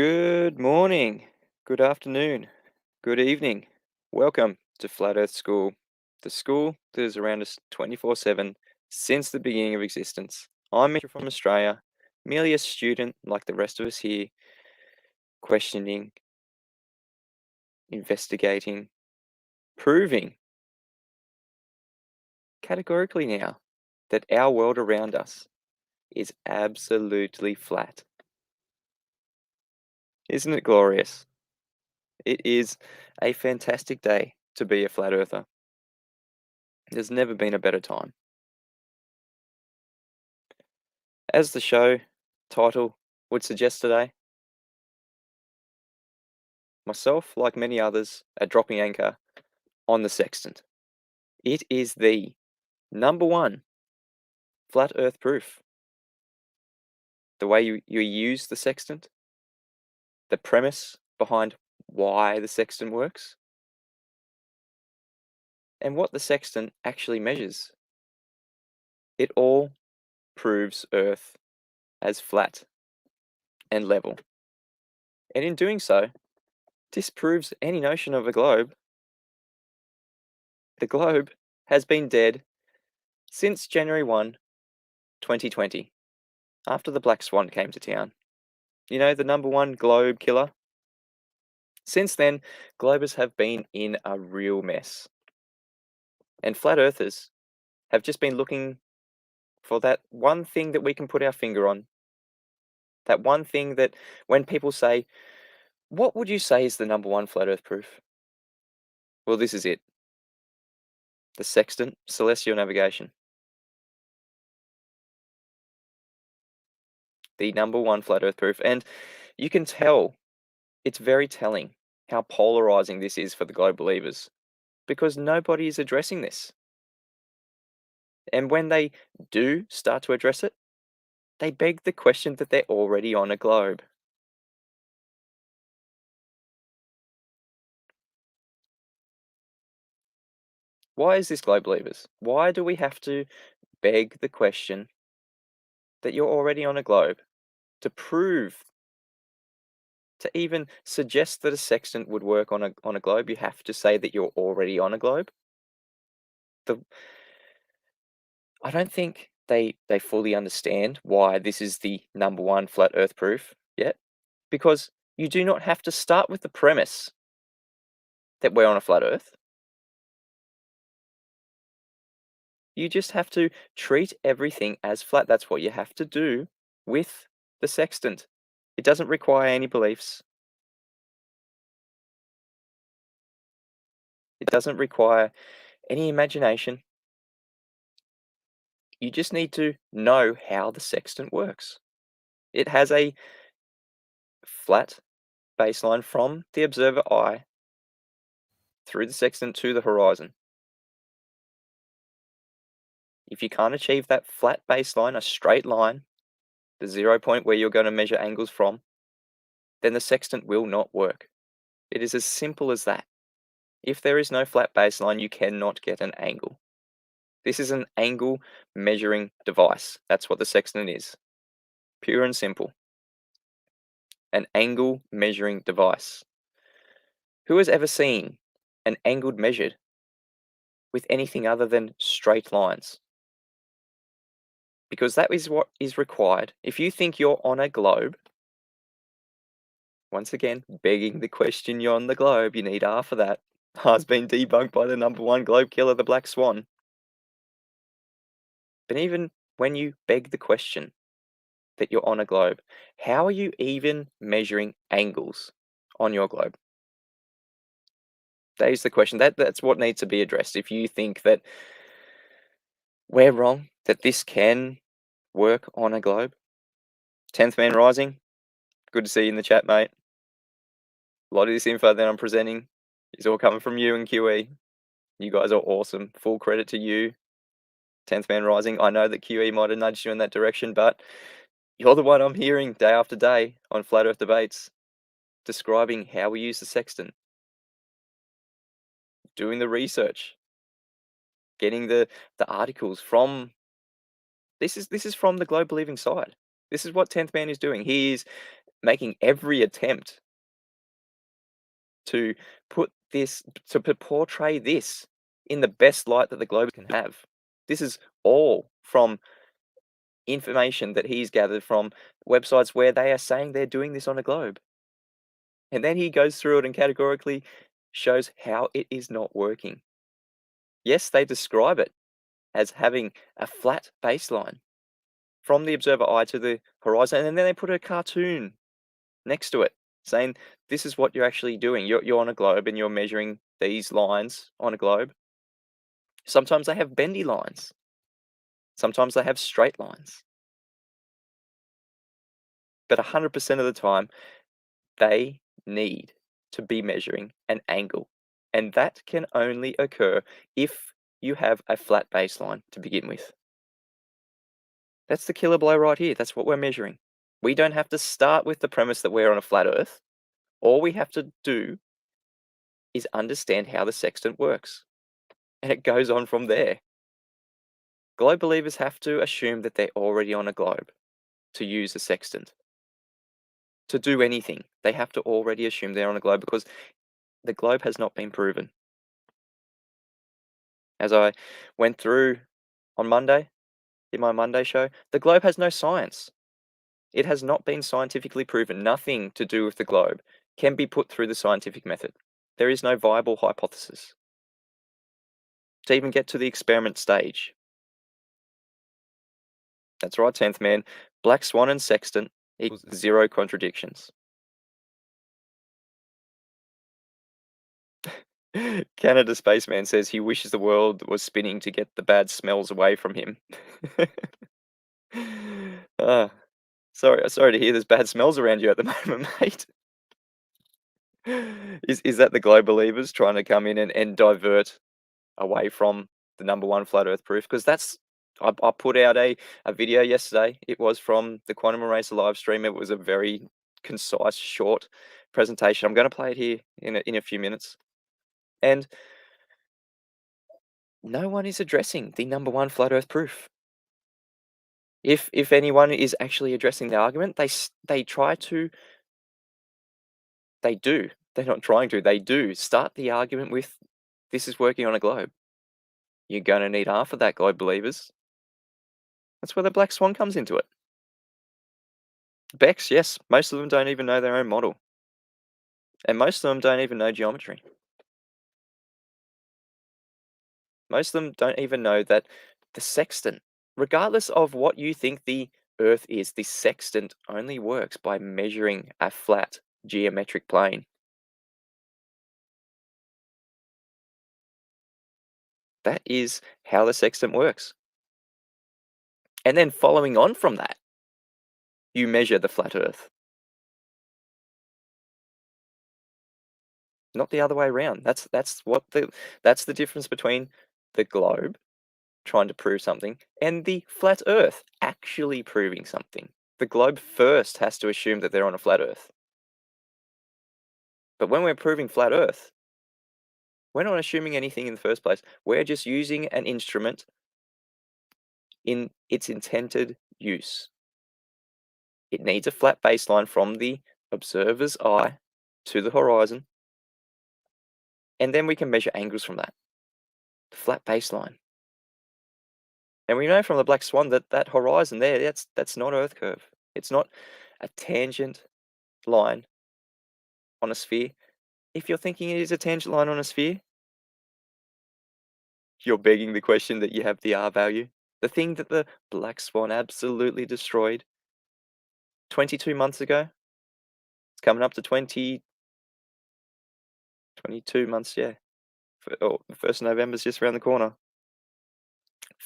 Good morning, good afternoon, good evening. Welcome to Flat Earth School, the school that is around us 24/7 since the beginning of existence. I'm Mitchell from Australia, merely a student like the rest of us here, questioning, investigating, proving categorically now that our world around us is absolutely flat. Isn't it glorious? It is a fantastic day to be a flat earther. There's never been a better time. As the show title would suggest today, myself, like many others, are dropping anchor on the Sextant. It is the number one flat earth proof. The way you use the Sextant, the premise behind why the Sextant works, and what the Sextant actually measures. It all proves Earth as flat and level. And in doing so, disproves any notion of a globe. The globe has been dead since January 1, 2020, after the black swan came to town. You know, the number one globe killer? Since then, globers have been in a real mess. And flat earthers have just been looking for that one thing that we can put our finger on. That one thing that when people say, what would you say is the number one flat earth proof? Well, this is it. The Sextant Celestial Navigation. The number one flat earth proof. And you can tell, it's very telling how polarizing this is for the globe believers, because nobody is addressing this. And when they do start to address it, they beg the question that they're already on a globe. Why is this, globe believers? Why do we have to beg the question that you're already on a globe to prove, to even suggest that a sextant would work on a globe? You have to say that you're already on a globe. The I don't think they fully understand why this is the number one flat earth proof yet, because you do not have to start with the premise that we're on a flat earth. You just have to treat everything as flat. That's what you have to do with the sextant. It doesn't require any beliefs. It doesn't require any imagination. You just need to know how the sextant works. It has a flat baseline from the observer eye through the sextant to the horizon. If you can't achieve that flat baseline, a straight line, the 0 point where you're going to measure angles from, then the sextant will not work. It is as simple as that. If there is no flat baseline, you cannot get an angle. This is an angle measuring device. That's what the sextant is. Pure and simple. An angle measuring device. Who has ever seen an angle measured with anything other than straight lines? Because that is what is required. If you think you're on a globe, once again, begging the question, you're on the globe, you need R for that, has been debunked by the number one globe killer, the black swan. But even when you beg the question that you're on a globe, how are you even measuring angles on your globe? That is the question. That's what needs to be addressed. If you think that we're wrong, that this can work on a globe. 10th Man Rising, good to see you in the chat, mate. A lot of this info that I'm presenting is all coming from you and QE. You guys are awesome. Full credit to you. 10th Man Rising. I know that QE might have nudged you in that direction, but you're the one I'm hearing day after day on Flat Earth Debates, describing how we use the sextant, doing the research, getting the articles from. This is from the globe believing side. This is what 10th Man is doing. He is making every attempt to portray this in the best light that the globe can have. This is all from information that he's gathered from websites where they are saying they're doing this on a globe. And then he goes through it and categorically shows how it is not working. Yes, they describe it as having a flat baseline from the observer eye to the horizon, and then they put a cartoon next to it saying this is what you're actually doing. You're on a globe and you're measuring these lines on a globe. Sometimes they have bendy lines. Sometimes they have straight lines. But 100% of the time, they need to be measuring an angle. And that can only occur if you have a flat baseline to begin with. That's the killer blow right here. That's what we're measuring. We don't have to start with the premise that we're on a flat Earth. All we have to do is understand how the sextant works. And it goes on from there. Globe believers have to assume that they're already on a globe to use a sextant. To do anything, they have to already assume they're on a globe because the globe has not been proven. As I went through on Monday, in my Monday show, the globe has no science. It has not been scientifically proven. Nothing to do with the globe can be put through the scientific method. There is no viable hypothesis to even get to the experiment stage. That's right, 10th man. Black swan and sextant equals 0 contradictions. Canada Spaceman says he wishes the world was spinning to get the bad smells away from him. Ah, sorry to hear there's bad smells around you at the moment, mate. Is that the globe believers trying to come in and divert away from the number one flat Earth proof? Because that's I put out a video yesterday. It was from the Quantum Eraser live stream. It was a very concise, short presentation. I'm going to play it here in a few minutes, and no one is addressing the number one flat Earth proof. If anyone is actually addressing the argument, they try to. They do. They're not trying to. They do start the argument with, "This is working on a globe." You're going to need half of that, globe believers. That's where the black swan comes into it. Becks, yes, most of them don't even know their own model. And most of them don't even know geometry. Most of them don't even know that the sextant, regardless of what you think the Earth is, the sextant only works by measuring a flat geometric plane. That is how the sextant works. And then following on from that, you measure the flat Earth. Not the other way around. That's the difference between the globe trying to prove something and the flat Earth actually proving something. The globe first has to assume that they're on a flat Earth. But when we're proving flat Earth, we're not assuming anything in the first place. We're just using an instrument in its intended use. It needs a flat baseline from the observer's eye to the horizon, and then we can measure angles from that. The flat baseline. And we know from the black swan that that horizon there, that's not Earth curve. It's not a tangent line on a sphere. If you're thinking it is a tangent line on a sphere, you're begging the question that you have the R value. The thing that the black swan absolutely destroyed 22 months ago. It's coming up to 22 months, yeah. The 1st of November's just around the corner.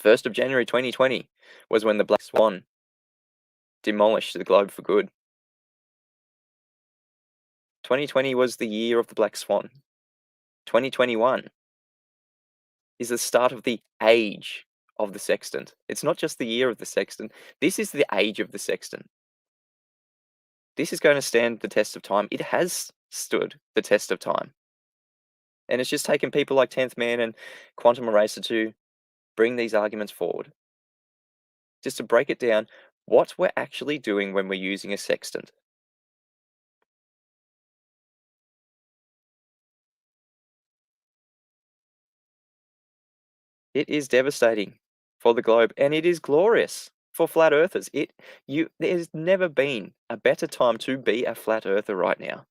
1st of January 2020 was when the black swan demolished the globe for good. 2020 was the year of the black swan. 2021 is the start of the age of the sextant. It's not just the year of the sextant. This is the age of the sextant. This is going to stand the test of time. It has stood the test of time. And it's just taken people like 10th Man and Quantum Eraser to bring these arguments forward. Just to break it down, what we're actually doing when we're using a sextant. It is devastating for the globe, and it is glorious for flat earthers. There's never been a better time to be a flat earther right now.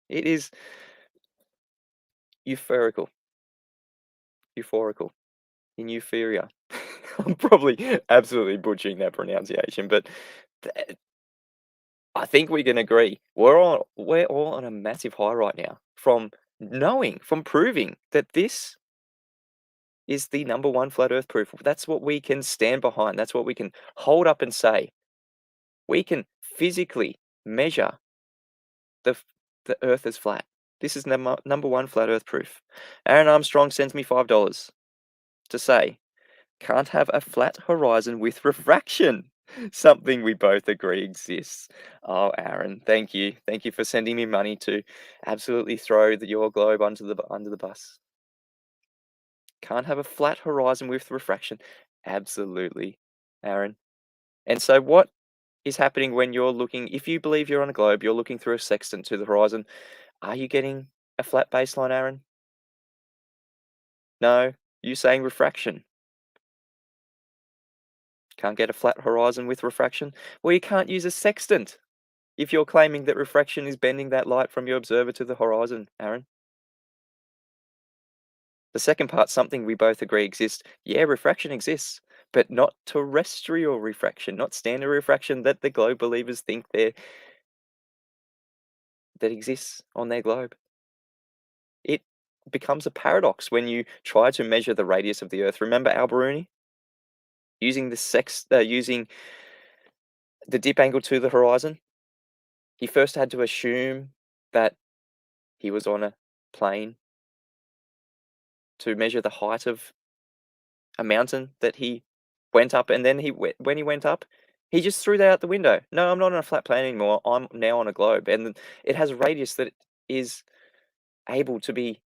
It is euphorical. Euphorical. In euphoria. I'm probably absolutely butchering that pronunciation, but th I think we can agree. We're all on a massive high right now from proving that this is the number one flat earth proof. That's what we can stand behind. That's what we can hold up and say. We can physically measure the f the earth is flat. This is number one flat earth proof. Aaron Armstrong sends me $5 to say, "Can't have a flat horizon with refraction." Something we both agree exists. Oh, Aaron, thank you. Thank you for sending me money to absolutely throw your globe under the bus. Can't have a flat horizon with refraction. Absolutely, Aaron. And so what is happening when you're looking, if you believe you're on a globe, you're looking through a sextant to the horizon, are you getting a flat baseline, Aaron? No, you saying refraction. Can't get a flat horizon with refraction? Well, you can't use a sextant if you're claiming that refraction is bending that light from your observer to the horizon, Aaron. The second part, something we both agree exists. Yeah, refraction exists, but not terrestrial refraction, not standard refraction that the globe believers think that exists on their globe. It becomes a paradox when you try to measure the radius of the Earth. Remember Alberuni? Using the dip angle to the horizon, he first had to assume that he was on a plane to measure the height of a mountain that he went up, and then when he went up, he just threw that out the window. No, I'm not on a flat plane anymore. I'm now on a globe, and it has a radius that is able to be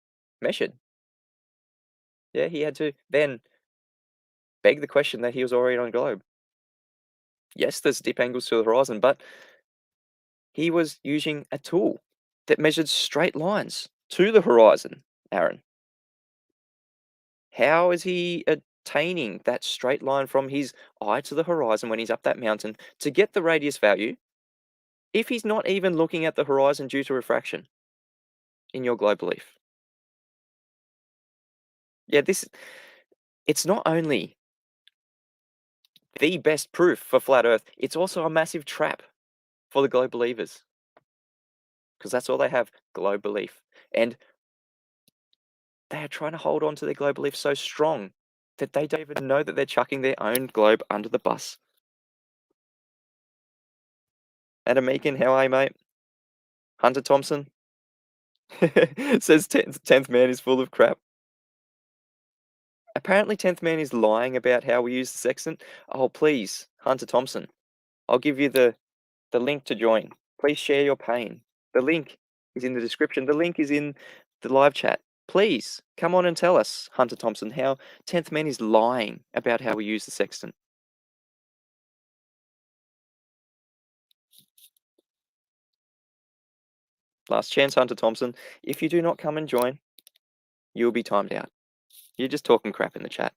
measured. Yeah, he had to then beg the question that he was already on a globe. Yes, there's dip angles to the horizon, but he was using a tool that measured straight lines to the horizon, Aaron. How is he attaining that straight line from his eye to the horizon when he's up that mountain to get the radius value if he's not even looking at the horizon due to refraction in your globe belief? Yeah, it's not only the best proof for flat Earth, it's also a massive trap for the globe believers because that's all they have, globe belief. And they are trying to hold on to their globe belief so strong that they don't even know that they're chucking their own globe under the bus. Adam Meakin, how are you, mate? Hunter Thompson says 10th man is full of crap. Apparently 10th man is lying about how we use the sextant. Oh, please, Hunter Thompson, I'll give you the link to join. Please share your pain. The link is in the description. The link is in the live chat. Please come on and tell us, Hunter Thompson, how 10th man is lying about how we use the sextant. Last chance, Hunter Thompson. If you do not come and join, you will be timed out. You're just talking crap in the chat.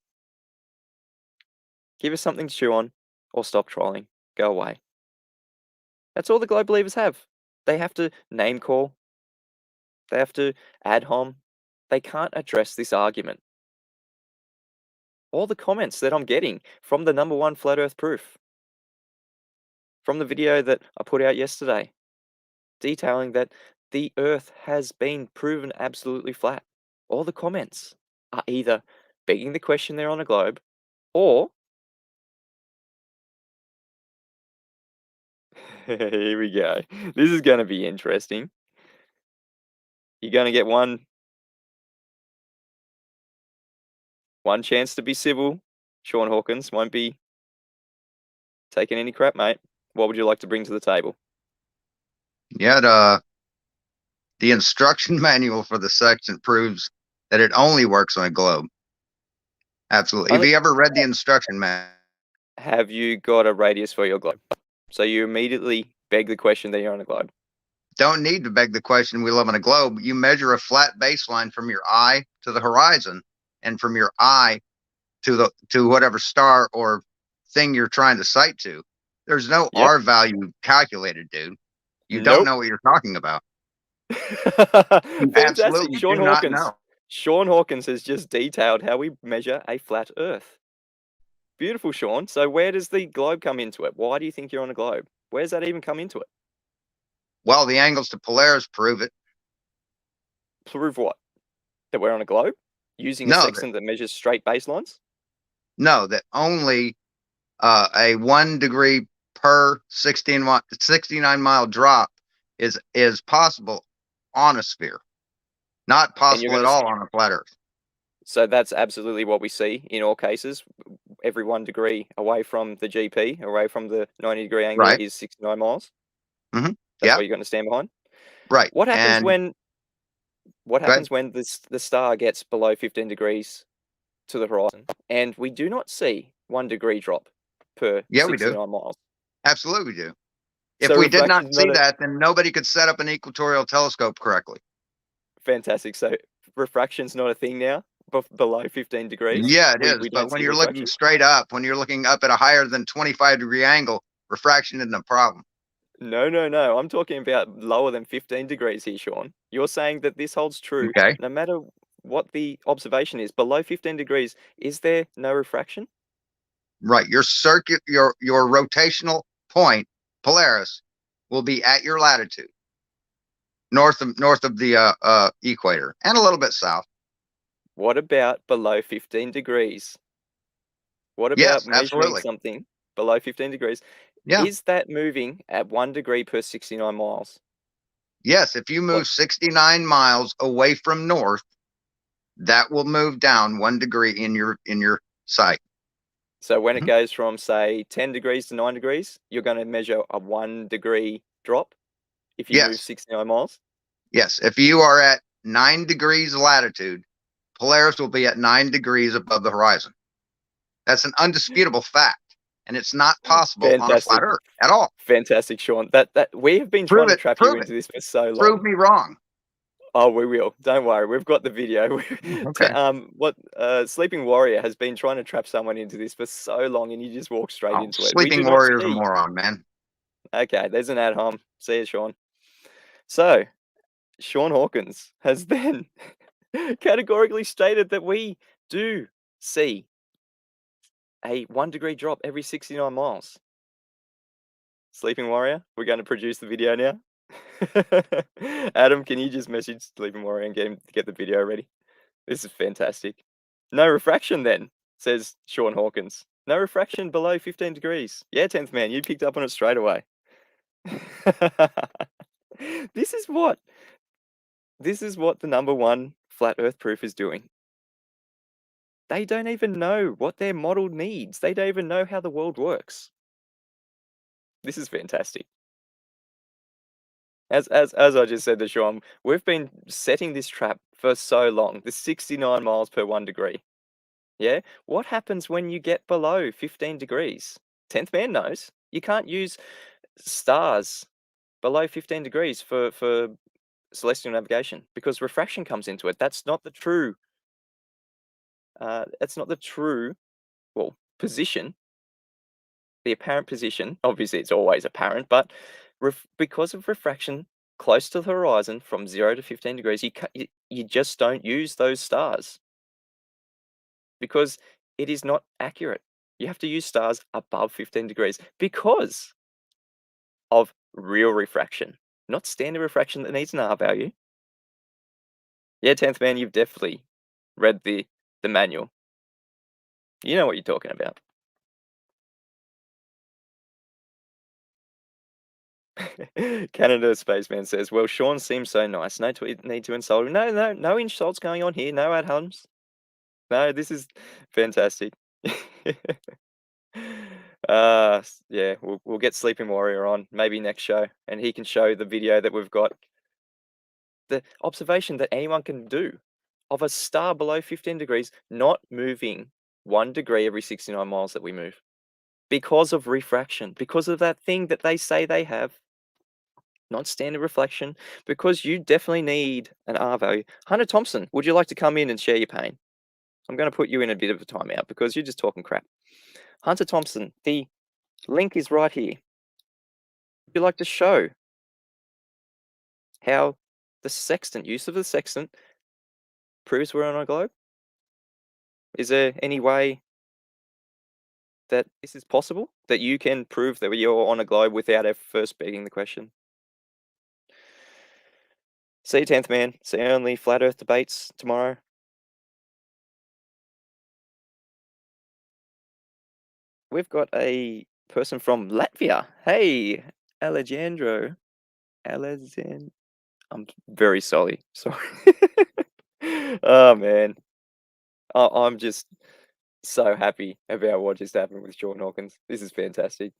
Give us something to chew on, or stop trolling. Go away. That's all the globe believers have. They have to name call. They have to ad hom. They can't address this argument. All the comments that I'm getting from the number one flat earth proof, from the video that I put out yesterday, detailing that the earth has been proven absolutely flat. All the comments are either begging the question they're on a globe, or here we go. This is going to be interesting. You're going to get one chance to be civil. Sean Hawkins won't be taking any crap, mate. What would you like to bring to the table? Yeah, the instruction manual for the sextant proves that it only works on a globe. Absolutely. Have you ever read the instruction manual? Have you got a radius for your globe? So you immediately beg the question that you're on a globe. don't need to beg the question. We live on a globe. You measure a flat baseline from your eye to the horizon, and from your eye to whatever star or thing you're trying to sight to. There's no Yep. R value calculated, dude. You don't Nope. know what you're talking about. You Fantastic. absolutely do not know. Sean Hawkins has just detailed how we measure a flat Earth. Beautiful, Sean. So where does the globe come into it? Why do you think you're on a globe? Where's that even come into it? Well, the angles to Polaris prove it. Prove what? That we're on a globe? Using a No, sextant that measures straight baselines? no, that only a 1 degree per 69 mile drop is possible on a sphere, not And you're possible at gonna all on a flat Earth. So that's absolutely what we see in all cases. Every 1 degree away from the GP, away from the 90-degree angle, Right. is 69 miles. hmm That's Yeah. what you're going to stand behind. Right. What happens And when go ahead. the star gets below 15 degrees to the horizon, and we do not see 1 degree drop per Yeah, we do. 69 miles? Absolutely, we do. If So we did not refraction's see not a that, then nobody could set up an equatorial telescope correctly. fantastic. So refraction's not a thing now, below 15 degrees. Yeah, it We is. don't But when see you're looking refraction. straight up, when you're looking up at a higher than 25-degree angle, refraction isn't a problem. No, no, no. I'm talking about lower than 15 degrees here, Sean. You're saying that this holds true Okay. no matter what the observation is. Below 15 degrees, is there no refraction? Right. Your circuit, your rotational point, Polaris, will be at your latitude, north of the equator, and a little bit south. What about below 15 degrees? What about Yes, measuring absolutely. something below 15 degrees? Yeah. Is that moving at 1 degree per 69 miles? Yes. If you What? move 69 miles away from north, that will move down 1 degree in your sight. So when it Mhm. goes from, say, 10 degrees to 9 degrees, you're going to measure a 1 degree drop if you move Yes. 69 miles? Yes. If you are at 9 degrees latitude, Polaris will be at 9 degrees above the horizon. That's an undisputable fact, and it's not possible on a flat Fantastic. Earth at all. Fantastic, Sean. That we have been Prove trying to it. trap you Prove it. into this for so Prove long. me wrong. Oh, we will. Don't worry. We've got the video. Okay. Sleeping Warrior has been trying to trap someone into this for so long, and you just walk straight Oh, into it. We do Sleeping not Warrior's a see. moron, man. Okay, there's an ad hom. See you, Sean. So, Sean Hawkins has then categorically stated that we do see a 1 degree drop every 69 miles. Sleeping Warrior, we're going to produce the video now. Adam, can you just message Sleeping Warrior and get the video ready? This is fantastic. No refraction then, says Sean Hawkins. No refraction below 15 degrees. Yeah, 10th man, you picked up on it straight away. This is what the number one flat earth proof is doing. They don't even know what their model needs. They don't even know how the world works. This is fantastic. As I just said to Sean, we've been setting this trap for so long. The 69 miles per 1 degree. Yeah? What happens when you get below 15 degrees? 10th man knows. You can't use stars below 15 degrees for celestial navigation because refraction comes into it. That's not the true well, position, the apparent position. Obviously, it's always apparent, but because of refraction close to the horizon from 0 to 15 degrees, you just don't use those stars because it is not accurate. You have to use stars above 15 degrees because of real refraction, not standard refraction that needs an R value. Yeah, 10th man, you've definitely read the manual. You know what you're talking about. Canada Spaceman says, well, Sean seems so nice. No need to insult him. No insults going on here. No ad homs. No, this is fantastic. Yeah, we'll get Sleeping Warrior on maybe next show, and he can show the video that we've got. The observation that anyone can do of a star below 15 degrees not moving 1 degree every 69 miles that we move because of refraction, because of that thing that they say they have. not standard reflection, because you definitely need an R value. Hunter Thompson, would you like to come in and share your pain? I'm going to put you in a bit of a timeout because you're just talking crap. Hunter Thompson, the link is right here. Would you like to show how the sextant, use of the sextant, proves we're on a globe? Is there any way that this is possible? That you can prove that you're on a globe without ever first begging the question? See you, 10th man. See you on the Flat Earth debates tomorrow. We've got a person from Latvia. Hey, Alejandro. I'm very sorry. Oh, man. I'm just so happy about what just happened with Sean Hawkins. This is fantastic.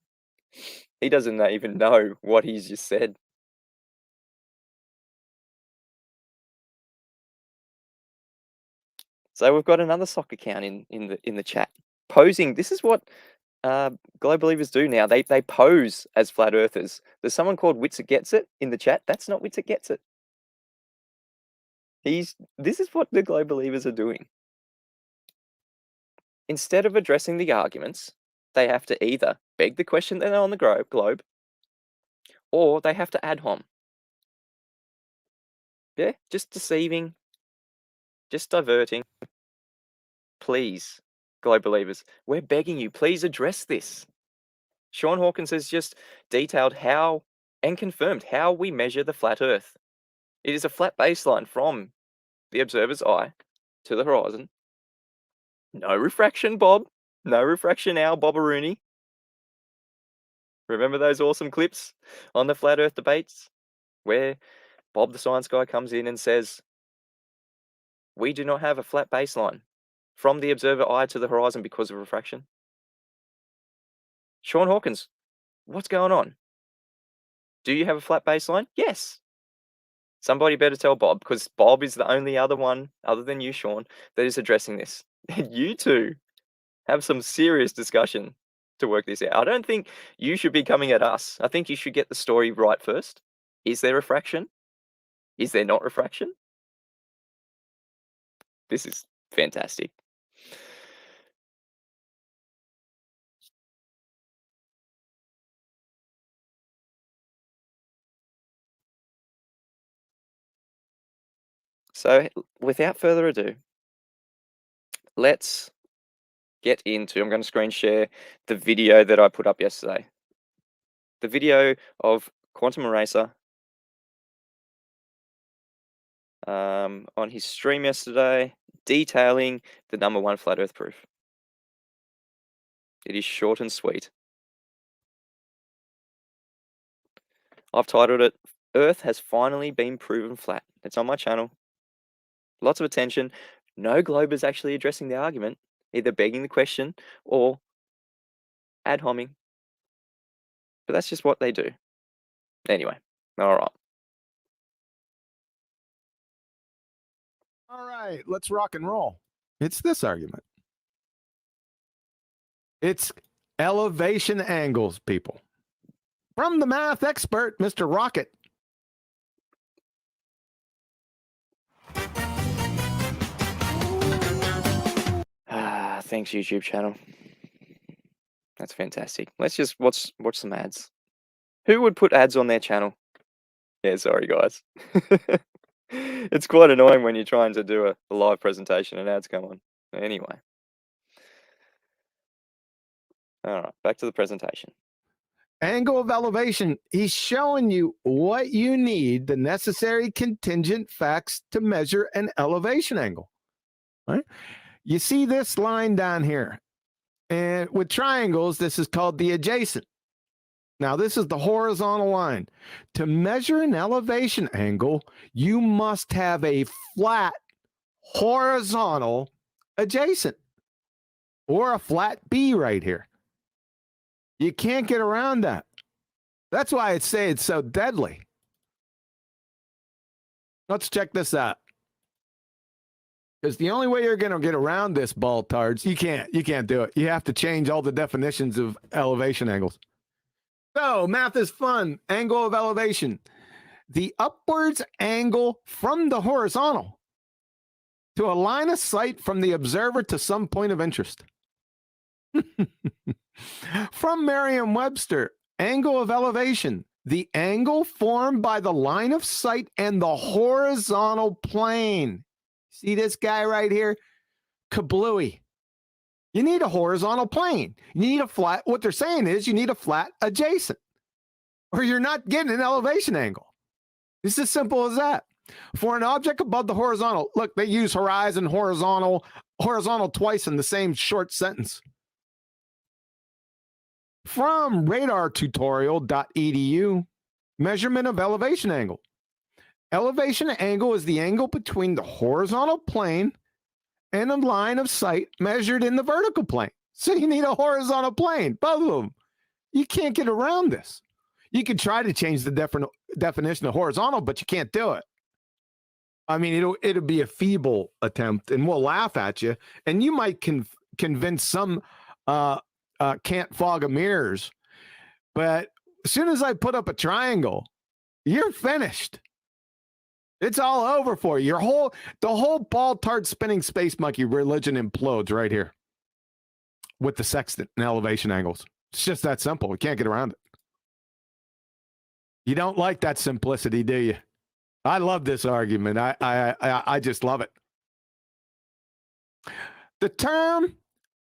He doesn't even know what he's just said. So we've got another soccer account in the chat posing. This is what Globe Believers do now. They pose as flat earthers. There's someone called Witsit Gets It in the chat. That's not Witsit Gets It. This is what the Globe Believers are doing. Instead of addressing the arguments, they have to either beg the question that they're on the globe, or they have to ad hom. Yeah, just deceiving, just diverting. Please, Globe Believers, we're begging you, please address this. Sean Hawkins has just detailed how and confirmed how we measure the flat Earth. It is a flat baseline from the observer's eye to the horizon. No refraction, Bob. No refraction now, Bobbaroonie. Remember those awesome clips on the Flat Earth debates where Bob the science guy comes in and says, we do not have a flat baseline from the observer eye to the horizon because of refraction? Sean Hawkins, what's going on? Do you have a flat baseline? Yes. Somebody better tell Bob, because Bob is the only other one, other than you, Sean, that is addressing this. You two have some serious discussion to work this out. I don't think you should be coming at us. I think you should get the story right first. Is there refraction? Is there not refraction? This is fantastic. So, without further ado, let's get into, I'm going to screen share the video that I put up yesterday. The video of Quantum Eraser on his stream yesterday, detailing the #1 flat Earth proof. It is short and sweet. I've titled it, Earth has finally been proven flat. It's on my channel. Lots of attention. No globers actually addressing the argument, either begging the question or ad homing. But that's just what they do. Anyway, all right. All right, let's rock and roll. It's this argument. It's elevation angles, people. From the math expert, Mr. Rocket. Thanks, YouTube channel. That's fantastic. Let's just watch some ads. Who would put ads on their channel? Yeah, sorry guys. It's quite annoying when you're trying to do a live presentation and ads come on. Anyway. All right, back to the presentation. Angle of elevation. He's showing you what you need, the necessary contingent facts to measure an elevation angle. Right? You see this line down here. And with triangles, this is called the adjacent. Now, this is the horizontal line. To measure an elevation angle, you must have a flat horizontal adjacent or a flat B right here. You can't get around that. That's why I say it's so deadly. Let's check this out. Because the only way you're going to get around this, baltards, you can't do it. You have to change all the definitions of elevation angles. So, math is fun. Angle of elevation. the upwards angle from the horizontal to a line of sight from the observer to some point of interest. From Merriam-Webster, angle of elevation, the angle formed by the line of sight and the horizontal plane. See this guy right here? Kablooey. You need a horizontal plane. You need a flat. What they're saying is you need a flat adjacent, or you're not getting an elevation angle. It's as simple as that. For an object above the horizontal, look, they use horizon, horizontal twice in the same short sentence. From radartutorial.edu, measurement of elevation angle. Elevation angle is the angle between the horizontal plane and a line of sight measured in the vertical plane. So you need a horizontal plane, both of them. You can't get around this. You can try to change the definition of horizontal, but you can't do it. I mean, it'll be a feeble attempt, and we'll laugh at you, and you might convince some can't fog a mirrors, but as soon as I put up a triangle, you're finished. It's all over for you. The whole ball tart spinning space monkey religion implodes right here with the sextant and elevation angles. It's just that simple. We can't get around it. You don't like that simplicity, do you? I love this argument. I just love it. The term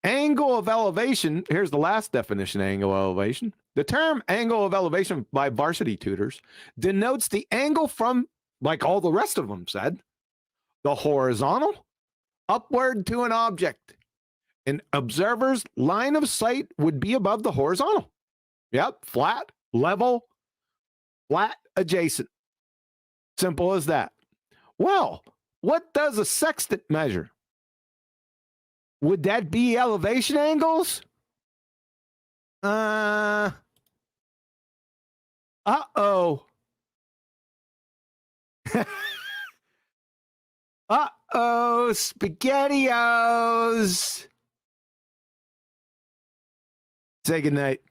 angle of elevation, here's the last definition, angle of elevation. The term angle of elevation by varsity tutors denotes the angle from, like all the rest of them said, the horizontal upward to an object. An observer's line of sight would be above the horizontal. Yep, flat, level, flat, adjacent. Simple as that. Well, what does a sextant measure? Would that be elevation angles? Uh-oh. Uh-oh, SpaghettiOs. Say good night.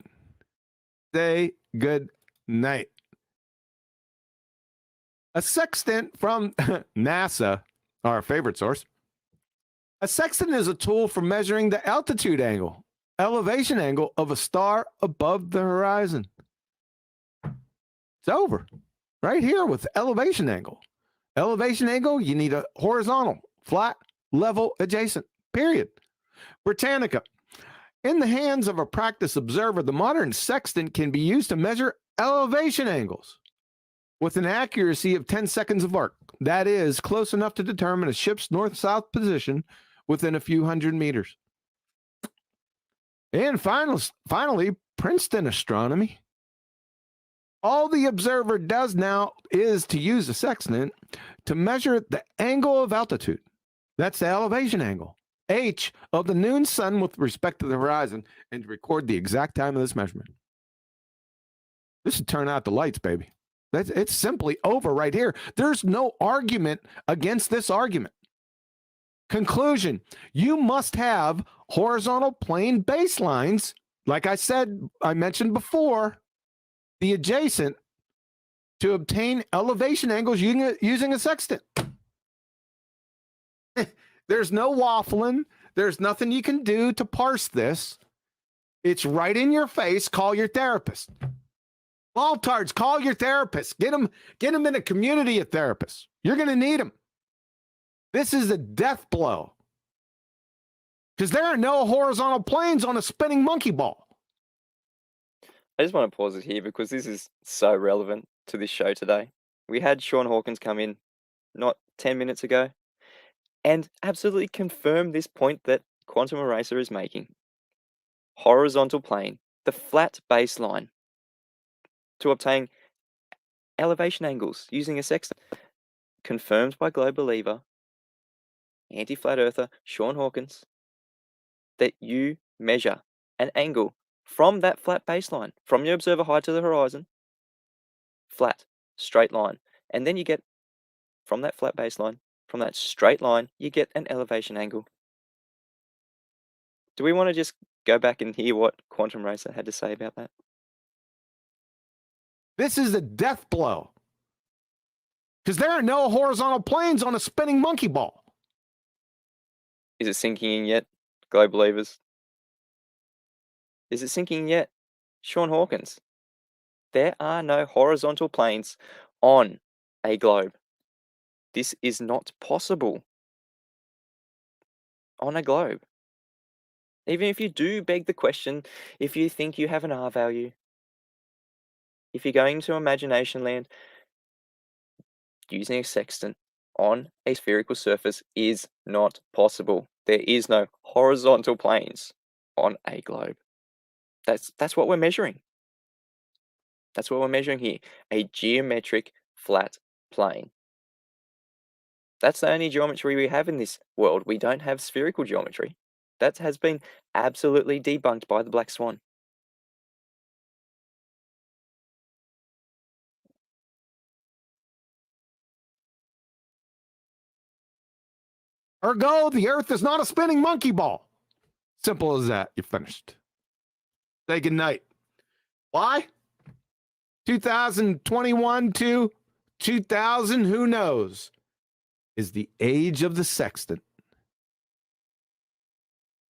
Say good night. A sextant from NASA, our favorite source. A sextant is a tool for measuring the altitude angle, elevation angle of a star above the horizon. It's over. Right here with elevation angle. Elevation angle, you need a horizontal, flat, level, adjacent, period. Britannica. In the hands of a practice observer, the modern sextant can be used to measure elevation angles with an accuracy of 10 seconds of arc. That is close enough to determine a ship's north-south position within a few hundred meters. And finally, Princeton astronomy. All the observer does now is to use a sextant to measure the angle of altitude. That's the elevation angle, H, of the noon sun with respect to the horizon, and to record the exact time of this measurement. This should turn out the lights, baby. It's simply over right here. There's no argument against this argument. Conclusion, you must have horizontal plane baselines, like I mentioned before, the adjacent, to obtain elevation angles using a sextant. There's no waffling. There's nothing you can do to parse this. It's right in your face. Call your therapist. Baltards, call your therapist. Get them in a community of therapists. You're going to need them. This is a death blow. Because there are no horizontal planes on a spinning monkey ball. I just want to pause it here because this is so relevant to this show today. We had Sean Hawkins come in not 10 minutes ago and absolutely confirm this point that Quantum Eraser is making. Horizontal plane, the flat baseline, to obtain elevation angles using a sextant. Confirmed by Globe Believer, anti-flat earther Sean Hawkins, that you measure an angle from that flat baseline, from your observer height to the horizon, flat, straight line. And then you get, from that flat baseline, from that straight line, you get an elevation angle. Do we want to just go back and hear what Quantum Racer had to say about that? This is a death blow Because there are no horizontal planes on a spinning monkey ball. Is it sinking in yet, globe believers? Is it sinking in yet? Sean Hawkins, there are no horizontal planes on a globe. This is not possible on a globe. Even if you do beg the question, if you think you have an R value, if you're going to imagination land, using a sextant on a spherical surface is not possible. There is no horizontal planes on a globe. That's what we're measuring. That's what we're measuring here. A geometric flat plane. That's the only geometry we have in this world. We don't have spherical geometry. That has been absolutely debunked by the black swan. Ergo, the Earth is not a spinning monkey ball. Simple as that. You're finished. Say good night. Why? 2021 to 2000, who knows, is the age of the sextant.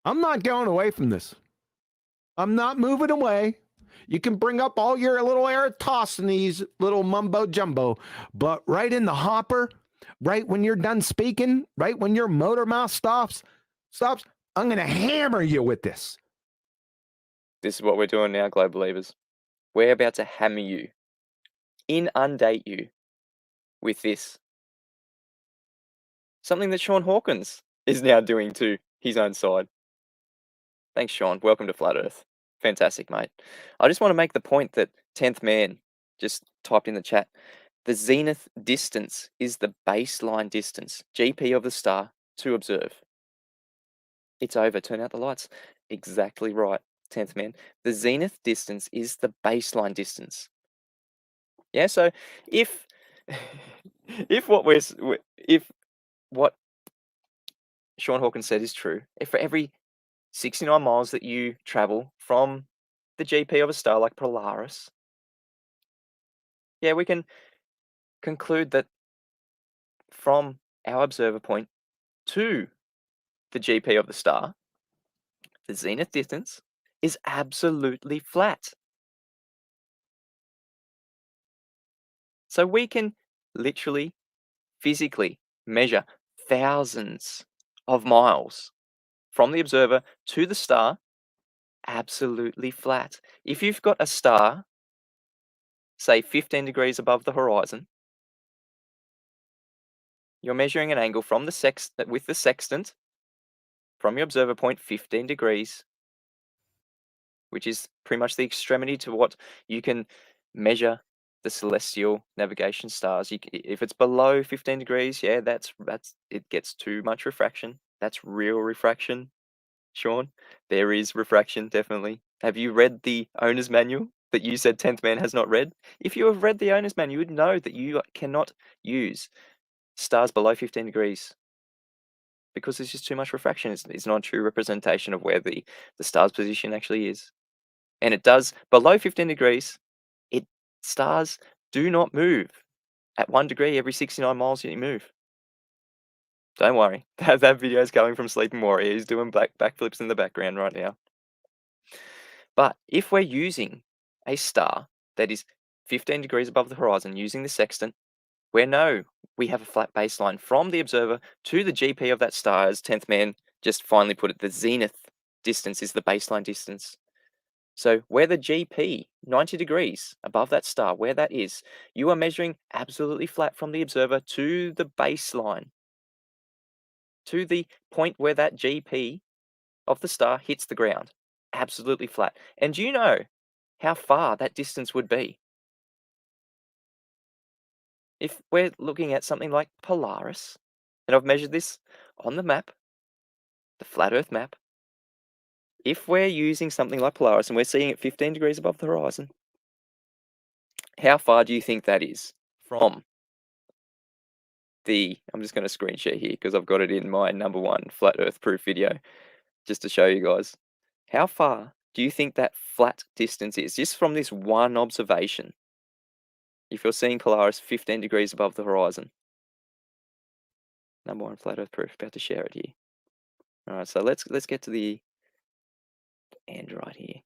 I'm not going away from this. I'm not moving away. You can bring up all your little Eratosthenes, little mumbo jumbo, but right in the hopper, right when you're done speaking, right when your motor mouth stops, I'm going to hammer you with this. This is what we're doing now, globe believers. We're about to hammer you, inundate you with this. Something that Sean Hawkins is now doing to his own side. Thanks, Sean. Welcome to Flat Earth. Fantastic, mate. I just want to make the point that 10th man just typed in the chat. The zenith distance is the baseline distance, GP of the star, to observe. It's over. Turn out the lights. Exactly right, 10th man. The zenith distance is the baseline distance. Yeah, so if what Sean Hawkins said is true, if for every 69 miles that you travel from the GP of a star like Polaris, yeah, we can conclude that from our observer point to the GP of the star, the zenith distance is absolutely flat. So we can literally, physically measure thousands of miles from the observer to the star, absolutely flat. If you've got a star, say 15 degrees above the horizon, you're measuring an angle from with the sextant from your observer point 15 degrees, which is pretty much the extremity to what you can measure the celestial navigation stars. If it's below 15 degrees, yeah, that's it gets too much refraction. That's real refraction, Sean. There is refraction, definitely. Have you read the owner's manual that you said 10th man has not read? If you have read the owner's manual, you would know that you cannot use stars below 15 degrees because there's just too much refraction. It's not a true representation of where the star's position actually is. And it does, below 15 degrees, stars do not move at 1 degree every 69 miles you move. Don't worry, that video is coming from Sleeping Warrior. He's doing backflips in the background right now. But if we're using a star that is 15 degrees above the horizon using the sextant, we have a flat baseline from the observer to the GP of that star, as 10th man just finally put it. The zenith distance is the baseline distance. So where the GP, 90 degrees above that star, where that is, you are measuring absolutely flat from the observer to the baseline, to the point where that GP of the star hits the ground. Absolutely flat. And do you know how far that distance would be? If we're looking at something like Polaris, and I've measured this on the map, the flat Earth map, if we're using something like Polaris and we're seeing it 15 degrees above the horizon, how far do you think that is from I'm just going to screen share here because I've got it in my #1 flat Earth proof video just to show you guys. How far do you think that flat distance is just from this one observation? if you're seeing Polaris 15 degrees above the horizon. Number one flat Earth proof. About to share it here. All right, so let's get to the end right here.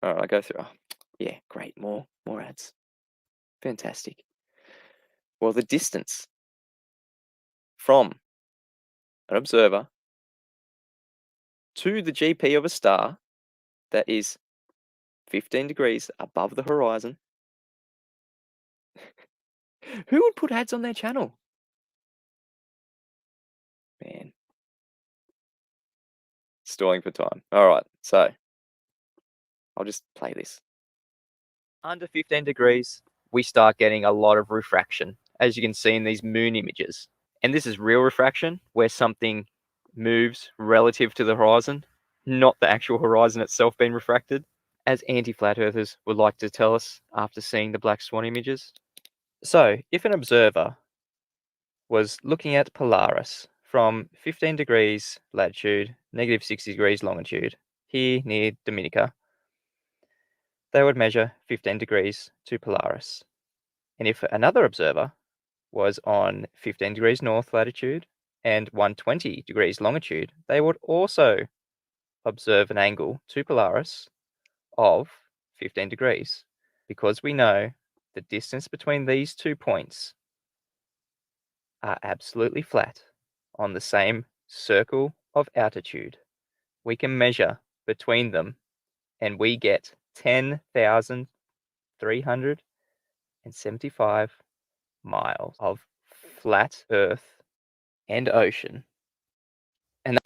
All right, I go through. Oh, yeah, great. More ads. Fantastic. Well, the distance from an observer to the GP of a star that is 15 degrees above the horizon. Who would put ads on their channel? Man. Stalling for time. All right, so I'll just play this. Under 15 degrees, we start getting a lot of refraction, as you can see in these moon images. And this is real refraction, where something moves relative to the horizon, not the actual horizon itself being refracted, as anti-flat earthers would like to tell us after seeing the black swan images. So, if an observer was looking at Polaris from 15 degrees latitude, negative 60 degrees longitude, here near Dominica, they would measure 15 degrees to Polaris. And if another observer was on 15 degrees north latitude and 120 degrees longitude, they would also observe an angle to Polaris of 15 degrees, because we know the distance between these 2 points are absolutely flat on the same circle of altitude. We can measure between them and we get 10,375 miles of flat Earth and ocean. And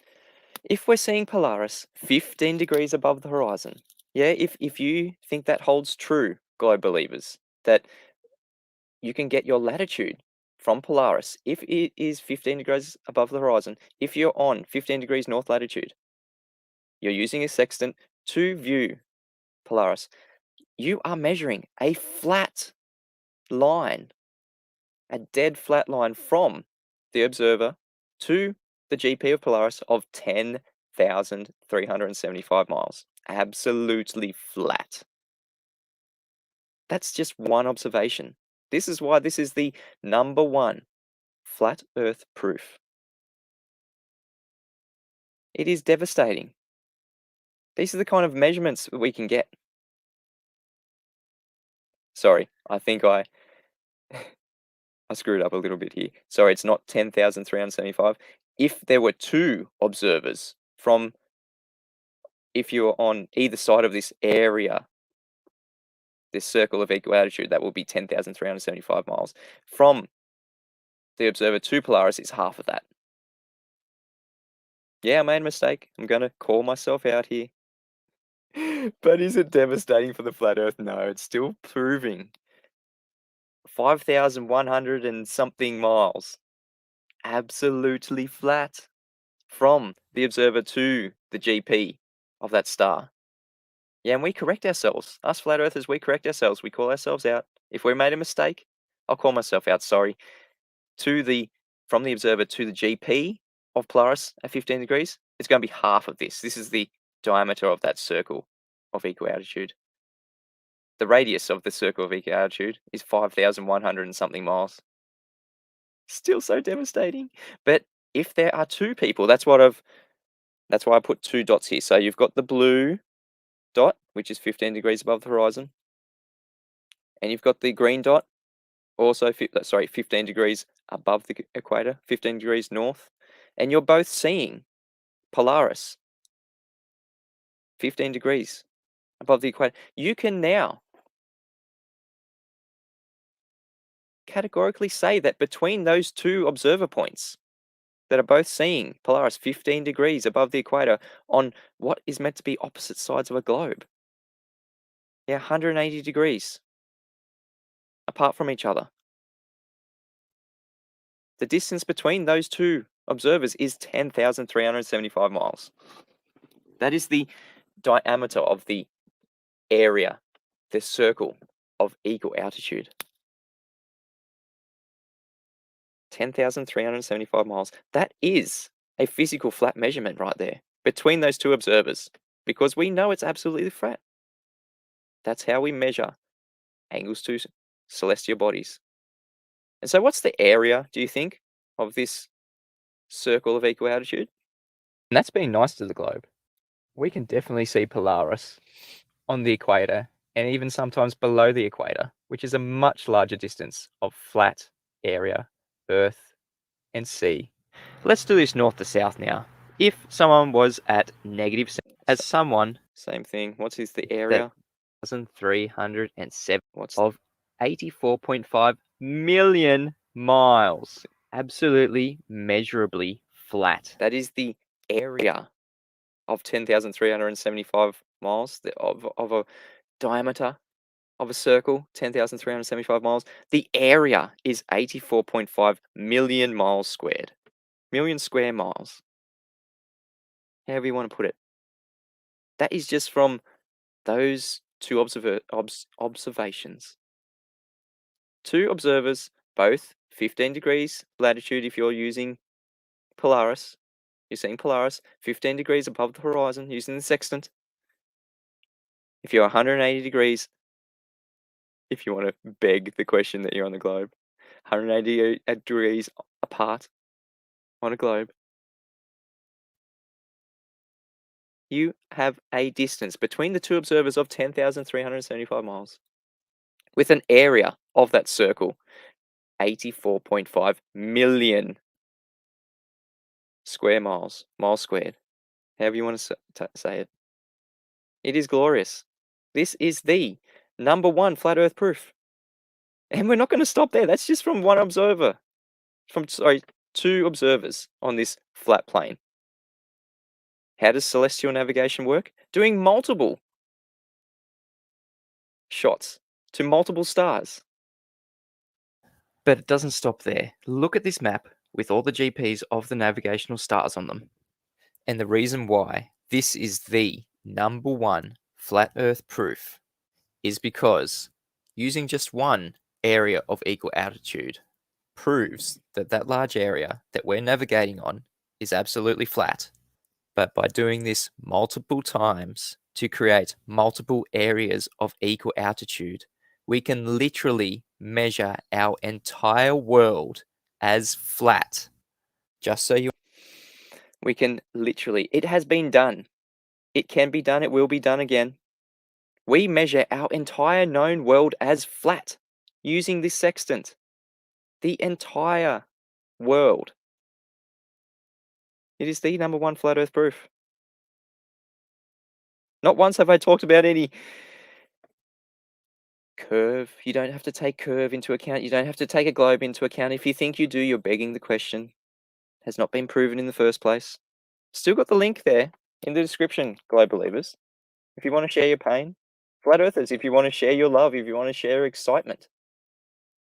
if we're seeing Polaris 15 degrees above the horizon, yeah, if you think that holds true, globe believers, that you can get your latitude from Polaris, if it is 15 degrees above the horizon, if you're on 15 degrees north latitude, you're using a sextant to view Polaris, you are measuring a flat line, a dead flat line from the observer to the GP of Polaris of 10,375 miles. Absolutely flat. That's just one observation. This is why this is the number one flat Earth proof. It is devastating. These are the kind of measurements that we can get. Sorry, I think I screwed up a little bit here. Sorry, it's not 10,375. If there were two observers from, if you're on either side of this area, this circle of equal altitude, that will be 10,375 miles. From the observer to Polaris, it's half of that. Yeah, I made a mistake. I'm going to call myself out here. But is it devastating for the flat Earth? No, it's still proving 5,100 and something miles. Absolutely flat from the observer to the GP of that star. Yeah, and we correct ourselves. Us flat earthers, we correct ourselves. We call ourselves out. If we made a mistake, I'll call myself out, sorry. From the observer to the GP of Polaris at 15 degrees, it's going to be half of this. This is the diameter of that circle of equal altitude. The radius of the circle of equal altitude is 5,100 and something miles. Still so devastating. But if there are two people, that's why I put two dots here. So you've got the blue dot, which is 15 degrees above the horizon, and you've got the green dot, also 15 degrees above the equator, 15 degrees north, and you're both seeing Polaris 15 degrees above the equator. You can now categorically say that between those two observer points that are both seeing Polaris 15 degrees above the equator on what is meant to be opposite sides of a globe, yeah, 180 degrees apart from each other. The distance between those two observers is 10,375 miles. That is the diameter of the area, the circle of equal altitude. 10,375 miles. That is a physical flat measurement right there between those two observers, because we know it's absolutely flat. That's how we measure angles to celestial bodies. And so what's the area, do you think, of this circle of equal altitude? And that's been nice to the globe. We can definitely see Polaris on the equator and even sometimes below the equator, which is a much larger distance of flat area, Earth and sea. Let's do this north to south now. If someone was at negative, as someone, same thing, what's is the area? 1,307 of 84.5 million miles. Absolutely measurably flat. That is the area of 10,375 miles of a diameter of a circle, 10,375 miles. The area is 84.5 million miles squared. Million square miles. However you want to put it. That is just from those two observations. Two observers, both 15 degrees latitude if you're using Polaris. You're seeing Polaris 15 degrees above the horizon using the sextant. If you're 180 degrees, if you want to beg the question that you're on the globe, 180 degrees apart on a globe, you have a distance between the two observers of 10,375 miles with an area of that circle, 84.5 million square miles, miles squared, however you want to say it. It is glorious. This is the #1 flat earth proof. And we're not going to stop there. That's just from one observer. Two observers on this flat plane. How does celestial navigation work? Doing multiple shots to multiple stars. But it doesn't stop there. Look at this map with all the GPs of the navigational stars on them. And the reason why this is the #1 flat earth proof is because using just one area of equal altitude proves that that large area that we're navigating on is absolutely flat. But by doing this multiple times to create multiple areas of equal altitude, we can literally measure our entire world as flat. Just so you... We can literally... It has been done. It can be done. It will be done again. We measure our entire known world as flat using this sextant. The entire world. It is the #1 flat earth proof. Not once have I talked about any curve. You don't have to take curve into account. You don't have to take a globe into account. If you think you do, you're begging the question. Has not been proven in the first place. Still got the link there in the description, globe believers. If you want to share your pain, flat earthers, if you want to share your love, if you want to share excitement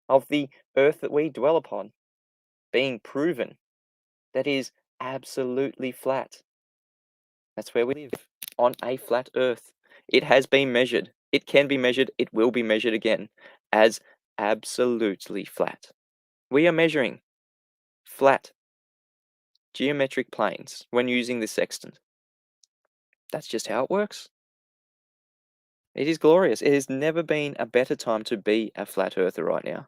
of the earth that we dwell upon being proven that is absolutely flat. That's where we live, on a flat earth. It has been measured. It can be measured. It will be measured again as absolutely flat. We are measuring flat geometric planes when using the sextant. That's just how it works. It is glorious. It has never been a better time to be a flat earther right now.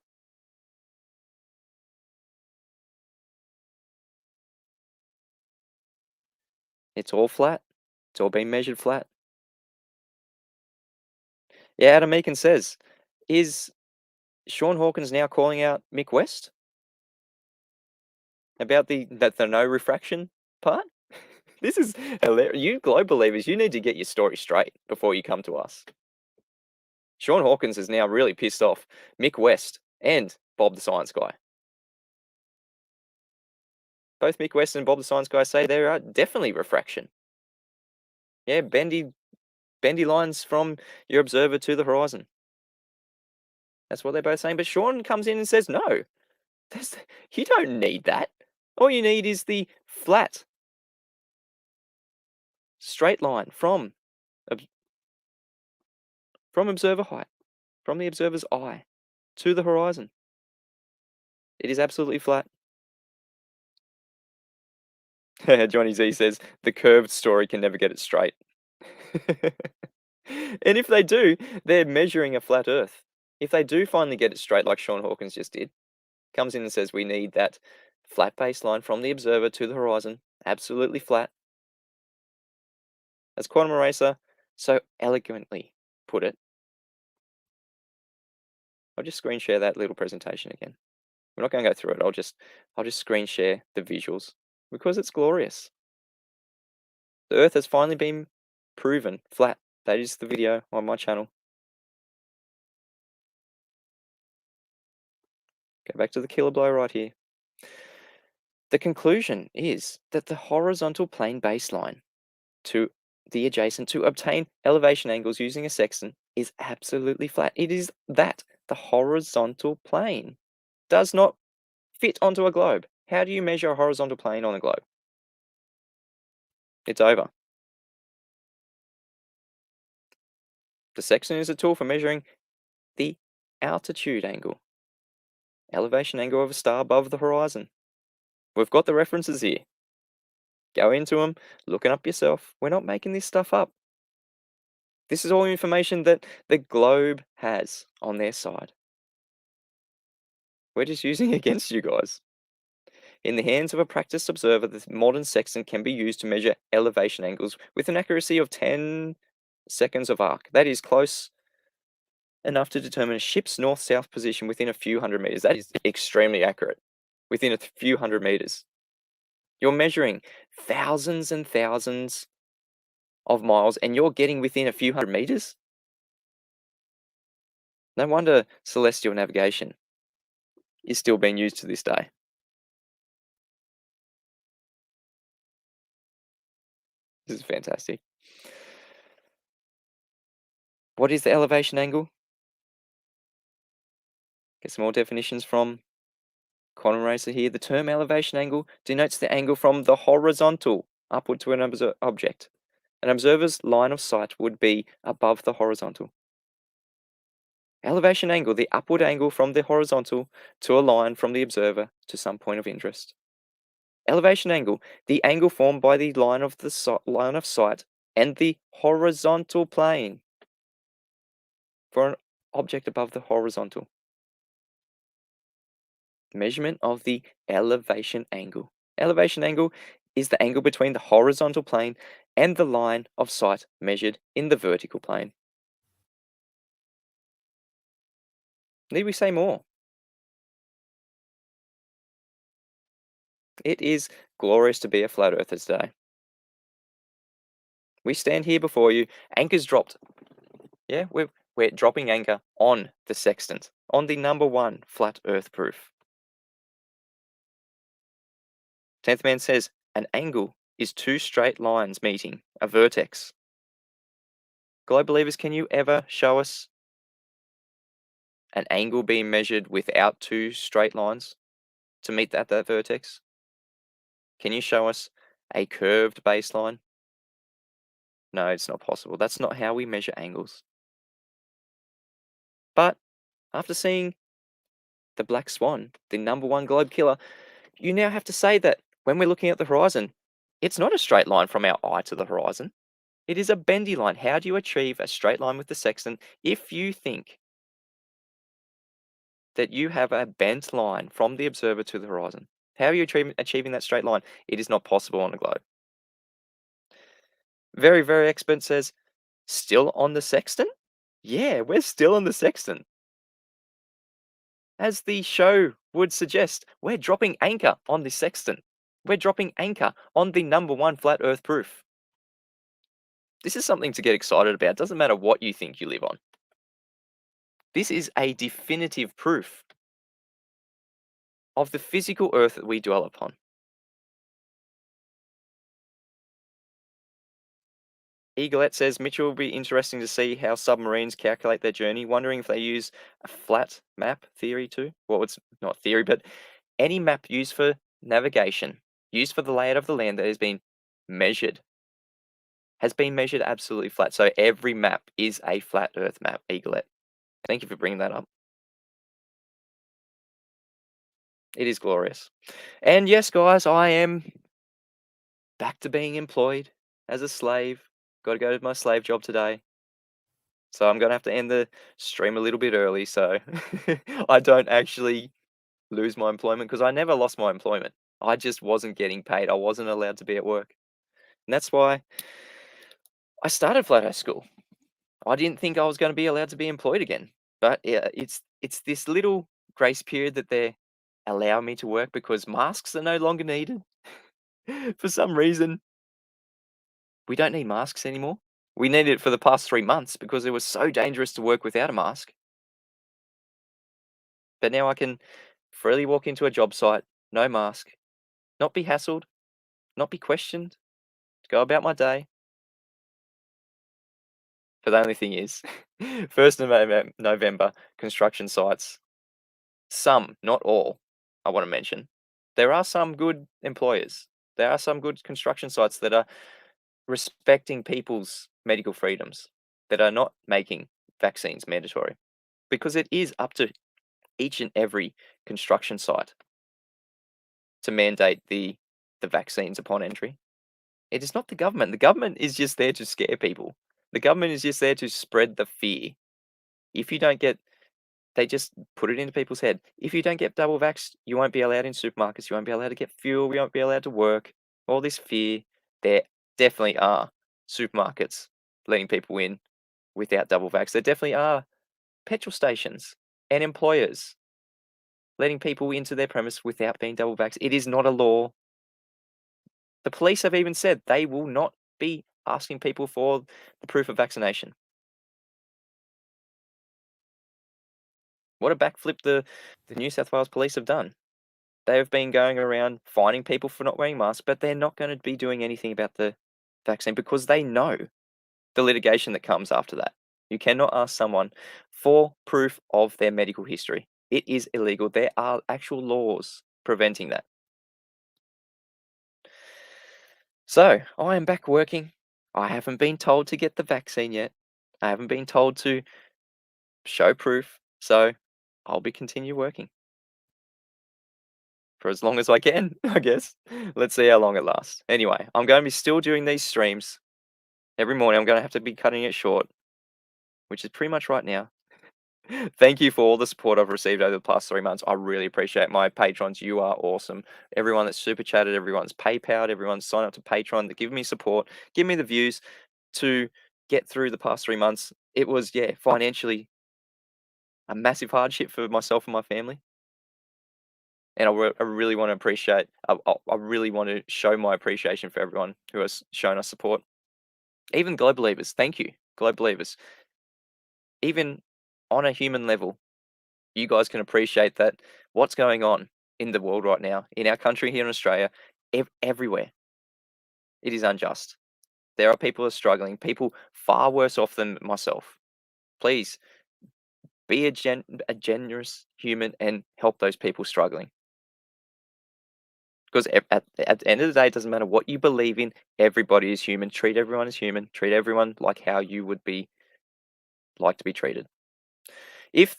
It's all flat. It's all been measured flat. Yeah, Adam Meakin says, is Sean Hawkins now calling out Mick West about the no refraction part? This is hilarious. You globe believers, you need to get your story straight before you come to us. Sean Hawkins is now really pissed off Mick West and Bob the Science Guy. Both Mick West and Bob the Science Guy say there are definitely refraction. Yeah, bendy lines from your observer to the horizon. That's what they're both saying. But Sean comes in and says, no, you don't need that. All you need is the flat, straight line from observer height, from the observer's eye to the horizon. It is absolutely flat. Johnny Z says, the curved story can never get it straight. And if they do, they're measuring a flat Earth. If they do finally get it straight, like Sean Hawkins just did, comes in and says we need that flat baseline from the observer to the horizon, absolutely flat. As Quantum Eraser so elegantly put it, I'll just screen share that little presentation again. We're not going to go through it. I'll just screen share the visuals because it's glorious. The Earth has finally been proven flat. That is the video on my channel. Go back to the killer blow right here. The conclusion is that the horizontal plane baseline to the adjacent to obtain elevation angles using a sextant is absolutely flat. It is that the horizontal plane does not fit onto a globe. How do you measure a horizontal plane on a globe? It's over. The sextant is a tool for measuring the altitude angle, elevation angle of a star above the horizon. We've got the references here. Go into them, look it up yourself. We're not making this stuff up. This is all information that the globe has on their side. We're just using it against you guys. In the hands of a practiced observer, the modern sextant can be used to measure elevation angles with an accuracy of 10 seconds of arc. That is close enough to determine a ship's north-south position within a few hundred meters. That is extremely accurate. Within a few hundred meters. You're measuring thousands and thousands of miles and you're getting within a few hundred meters? No wonder celestial navigation is still being used to this day. This is fantastic. What is the elevation angle? Get some more definitions from Quantum Eraser here. The term elevation angle denotes the angle from the horizontal upward to an object. An observer's line of sight would be above the horizontal. Elevation angle, the upward angle from the horizontal to a line from the observer to some point of interest. Elevation angle, the angle formed by the line of sight and the horizontal plane for an object above the horizontal. Measurement of the elevation angle. Elevation angle is the angle between the horizontal plane and the line of sight measured in the vertical plane. Need we say more? It is glorious to be a flat earther today. We stand here before you, anchors dropped. Yeah, we're dropping anchor on the sextant, on the #1 flat earth proof. 10th man says, an angle is two straight lines meeting, a vertex. Globe believers, can you ever show us an angle being measured without two straight lines to meet that vertex? Can you show us a curved baseline? No, it's not possible. That's not how we measure angles. But after seeing the black swan, the #1 globe killer, you now have to say that when we're looking at the horizon, it's not a straight line from our eye to the horizon. It is a bendy line. How do you achieve a straight line with the sextant if you think that you have a bent line from the observer to the horizon? How are you achieving that straight line? It is not possible on a globe. Very, very expert says, still on the sextant? Yeah, we're still on the sextant. As the show would suggest, we're dropping anchor on the sextant. We're dropping anchor on the #1 flat earth proof. This is something to get excited about. Doesn't matter what you think you live on. This is a definitive proof of the physical earth that we dwell upon. Eaglet says, Mitchell, will be interesting to see how submarines calculate their journey, wondering if they use a flat map theory too. Well, it's not theory, but any map used for navigation, used for the layout of the land that has been measured absolutely flat. So every map is a flat earth map, Eaglet. Thank you for bringing that up. It is glorious. And yes, guys, I am back to being employed as a slave. Got to go to my slave job today. So I'm gonna have to end the stream a little bit early so I don't actually lose my employment, because I never lost my employment. I just wasn't getting paid. I wasn't allowed to be at work. And that's why I started Flat Earth School. I didn't think I was going to be allowed to be employed again. But yeah, it's this little grace period that they allow me to work because masks are no longer needed. For some reason, we don't need masks anymore. We needed it for the past 3 months because it was so dangerous to work without a mask. But now I can freely walk into a job site, no mask, not be hassled, not be questioned, go about my day. But the only thing is, 1st of November, construction sites, some, not all, I want to mention. There are some good employers. There are some good construction sites that are respecting people's medical freedoms, that are not making vaccines mandatory. Because it is up to each and every construction site to mandate the vaccines upon entry. It is not the government. The government is just there to scare people. The government is just there to spread the fear. If you don't get, they just put it into people's head. If you don't get double vaxxed, you won't be allowed in supermarkets. You won't be allowed to get fuel. You won't be allowed to work. All this fear. There definitely are supermarkets letting people in without double vax. There definitely are petrol stations and employers letting people into their premise without being double vaxxed. It is not a law. The police have even said they will not be asking people for the proof of vaccination. What a backflip the New South Wales police have done. They have been going around fining people for not wearing masks, but they're not going to be doing anything about the vaccine because they know the litigation that comes after that. You cannot ask someone for proof of their medical history. It is illegal. There are actual laws preventing that. So, I am back working. I haven't been told to get the vaccine yet. I haven't been told to show proof. So, I'll be continue working for as long as I can, I guess. Let's see how long it lasts. Anyway, I'm going to be still doing these streams every morning. I'm going to have to be cutting it short, which is pretty much right now. Thank you for all the support I've received over the past 3 months. I really appreciate my patrons. You are awesome. Everyone that's super chatted, everyone's PayPal, everyone's signed up to Patron, that give me support, give me the views to get through the past 3 months. It was, yeah, financially a massive hardship for myself and my family. And I really want to appreciate, I really want to show my appreciation for everyone who has shown us support. Even Globe Believers, thank you, Globe Believers. Even on a human level, you guys can appreciate that what's going on in the world right now, in our country here in Australia, everywhere. It is unjust. There are people who are struggling, people far worse off than myself. Please be a generous human and help those people struggling. Because at the end of the day, it doesn't matter what you believe in, everybody is human. Treat everyone as human. Treat everyone like how you would like to be treated. If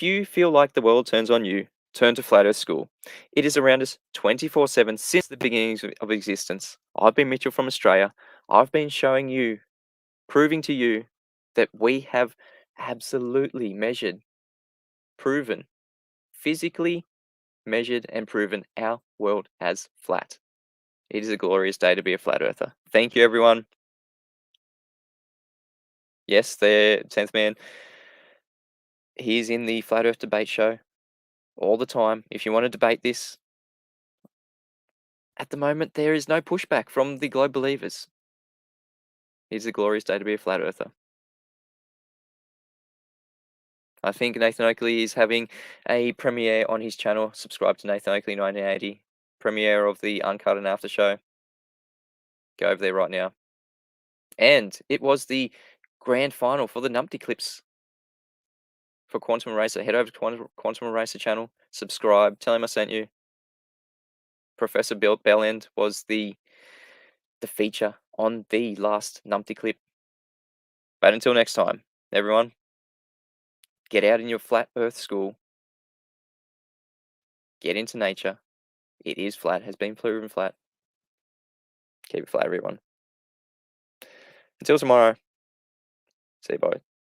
you feel like the world turns on you, turn to Flat Earth School. It is around us 24/7 since the beginnings of existence. I've been Mitchell from Australia. I've been showing you, proving to you that we have absolutely measured, proven, physically measured and proven our world as flat. It is a glorious day to be a flat earther. Thank you, everyone. Yes, the 10th man, he's in the Flat Earth debate show all the time. If you want to debate this, at the moment, there is no pushback from the Globe Believers. It is a glorious day to be a flat earther. I think Nathan Oakley is having a premiere on his channel. Subscribe to Nathan Oakley 1980. Premiere of the Uncut and After show. Go over there right now. And it was the grand final for the Numpty Clips for Quantum Eraser. Head over to Quantum Eraser channel. Subscribe. Tell him I sent you. Professor Bellend was the feature on the last Numpty Clip. But until next time, everyone, get out in your Flat Earth school. Get into nature. It is flat, has been proven flat. Keep it flat, everyone. Until tomorrow. See you both.